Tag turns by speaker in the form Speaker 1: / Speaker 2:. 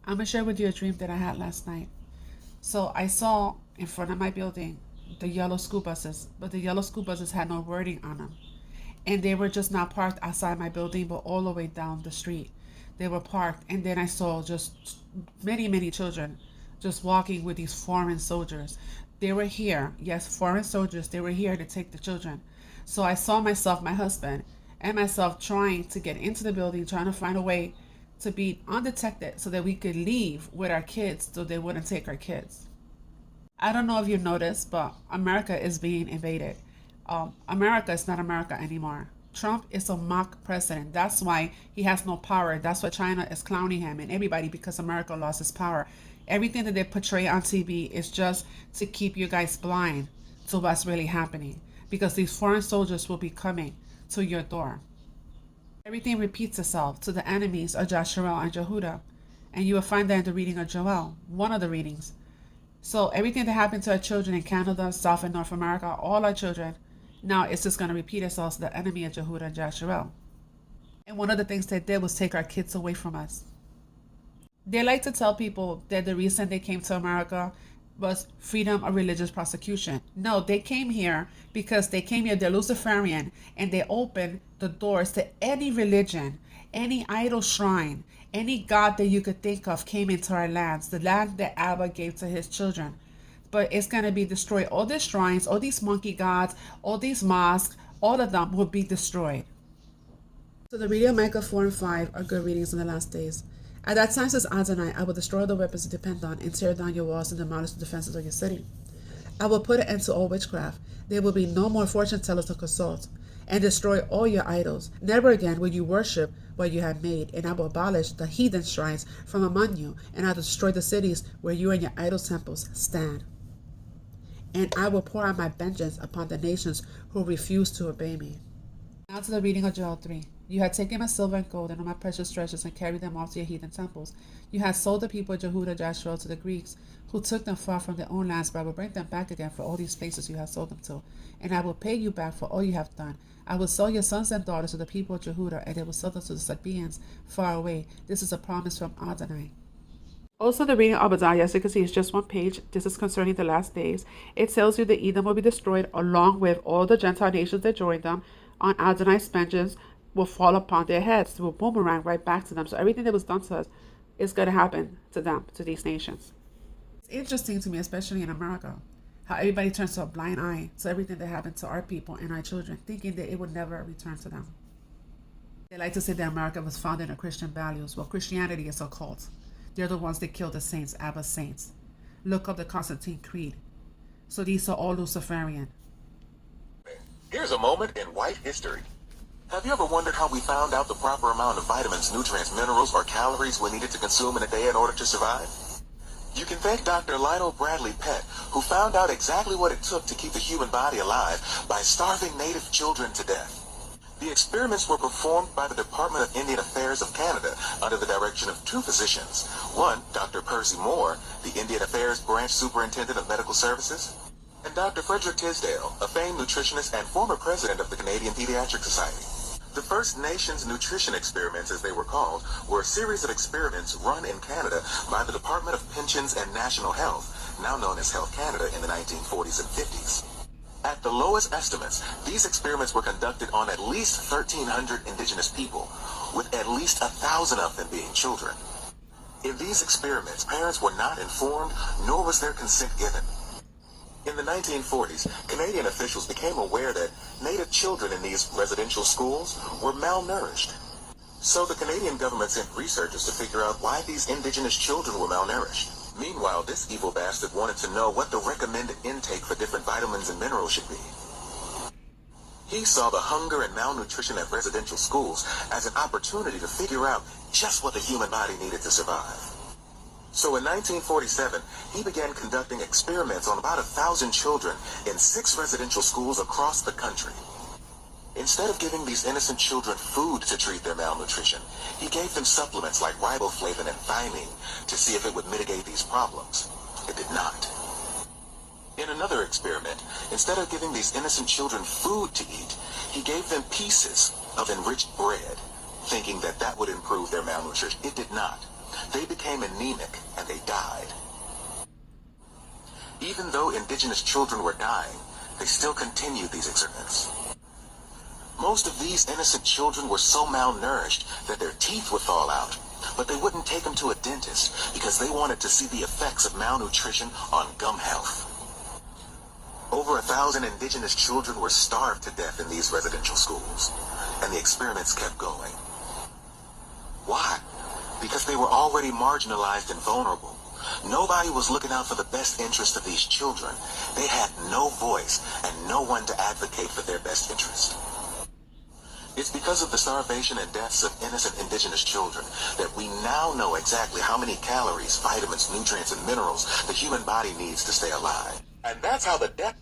Speaker 1: I'm gonna share with you a dream that I had last night. So I saw in front of my building the yellow school buses, but the yellow school buses had no wording on them. And they were just not parked outside my building, but all the way down the street. They were parked, and then I saw just many, many children just walking with these foreign soldiers. They were here, yes, foreign soldiers, they were here to take the children. So I saw myself, my husband, and myself trying to get into the building, trying to find a way to be undetected so that we could leave with our kids so they wouldn't take our kids. I don't know if you noticed, but America is being invaded. America is not America anymore. Trump is a mock president. That's why he has no power. That's why China is clowning him and everybody because America lost its power. Everything that they portray on TV is just to keep you guys blind to what's really happening because these foreign soldiers will be coming to your door. Everything repeats itself to the enemies of Joshua and Jehudah. And you will find that in the reading of Joel, one of the readings. So everything that happened to our children in Canada, South and North America, all our children, now it's just going to repeat itself to the enemy of Jehudah and Joshua. And one of the things they did was take our kids away from us. They like to tell people that the reason they came to America was freedom of religious prosecution. No, they came here because they came here, they're Luciferian, and they opened the doors to any religion, any idol shrine, any god that you could think of came into our lands, the land that Abba gave to his children. But it's going to be destroyed. All these shrines, all these monkey gods, all these mosques, all of them will be destroyed. So the reading of Micah 4 and 5 are good readings in the last days. At that time, says Adonai, I will destroy the weapons you depend on, and tear down your walls and demolish the defenses of your city. I will put an end to all witchcraft. There will be no more fortune tellers to consult, and destroy all your idols. Never again will you worship what you have made, and I will abolish the heathen shrines from among you, and I will destroy the cities where you and your idol temples stand. And I will pour out my vengeance upon the nations who refuse to obey me. Now to the reading of Joel 3. You had taken my silver and gold and all my precious treasures and carried them off to your heathen temples. You had sold the people of Jehudah Joshua to the Greeks, who took them far from their own lands, but I will bring them back again for all these places you have sold them to. And I will pay you back for all you have done. I will sell your sons and daughters to the people of Jehudah, and they will sell them to the Sabaeans far away. This is a promise from Adonai. Also, the reading of Obadiah, as you can see, is just one page. This is concerning the last days. It tells you that Edom will be destroyed along with all the Gentile nations that joined them. On Adonai's vengeance will fall upon their heads. It will boomerang right back to them. So everything that was done to us is going to happen to them, to these nations. It's interesting to me, especially in America, how everybody turns a blind eye to everything that happened to our people and our children, thinking that it would never return to them. They like to say that America was founded on Christian values. Well, Christianity is a cult. They're the ones that killed the saints, Abba's saints. Look up the Constantine Creed. So these are all Luciferian.
Speaker 2: Here's a moment in white history. Have you ever wondered how we found out the proper amount of vitamins, nutrients, minerals, or calories we needed to consume in a day in order to survive? You can thank Dr. Lionel Bradley Pett, who found out exactly what it took to keep the human body alive by starving native children to death. The experiments were performed by the Department of Indian Affairs of Canada under the direction of two physicians. One, Dr. Percy Moore, the Indian Affairs Branch Superintendent of Medical Services, and Dr. Frederick Tisdale, a famed nutritionist and former president of the Canadian Pediatric Society. The First Nations nutrition experiments, as they were called, were a series of experiments run in Canada by the Department of Pensions and National Health, now known as Health Canada, in the 1940s and 50s. At the lowest estimates, these experiments were conducted on at least 1,300 indigenous people, with at least 1,000 of them being children. In these experiments, parents were not informed, nor was their consent given. In the 1940s, Canadian officials became aware that Native children in these residential schools were malnourished. So the Canadian government sent researchers to figure out why these indigenous children were malnourished. Meanwhile, this evil bastard wanted to know what the recommended intake for different vitamins and minerals should be. He saw the hunger and malnutrition at residential schools as an opportunity to figure out just what the human body needed to survive. So in 1947, he began conducting experiments on about 1,000 children in 6 residential schools across the country. Instead of giving these innocent children food to treat their malnutrition, he gave them supplements like riboflavin and thiamine to see if it would mitigate these problems. It did not. In another experiment, instead of giving these innocent children food to eat, he gave them pieces of enriched bread, thinking that that would improve their malnutrition. It did not. they became anemic and they died. Even though indigenous children were dying, they still continued these experiments. Most of these innocent children were so malnourished that their teeth would fall out, but they wouldn't take them to a dentist because they wanted to see the effects of malnutrition on gum health. Over 1,000 indigenous children were starved to death in these residential schools, and the experiments kept going. Why? Because they were already marginalized and vulnerable. Nobody was looking out for the best interest of these children. They had no voice and no one to advocate for their best interest. It's because of the starvation and deaths of innocent indigenous children that we now know exactly how many calories, vitamins, nutrients, and minerals the human body needs to stay alive. And that's how the death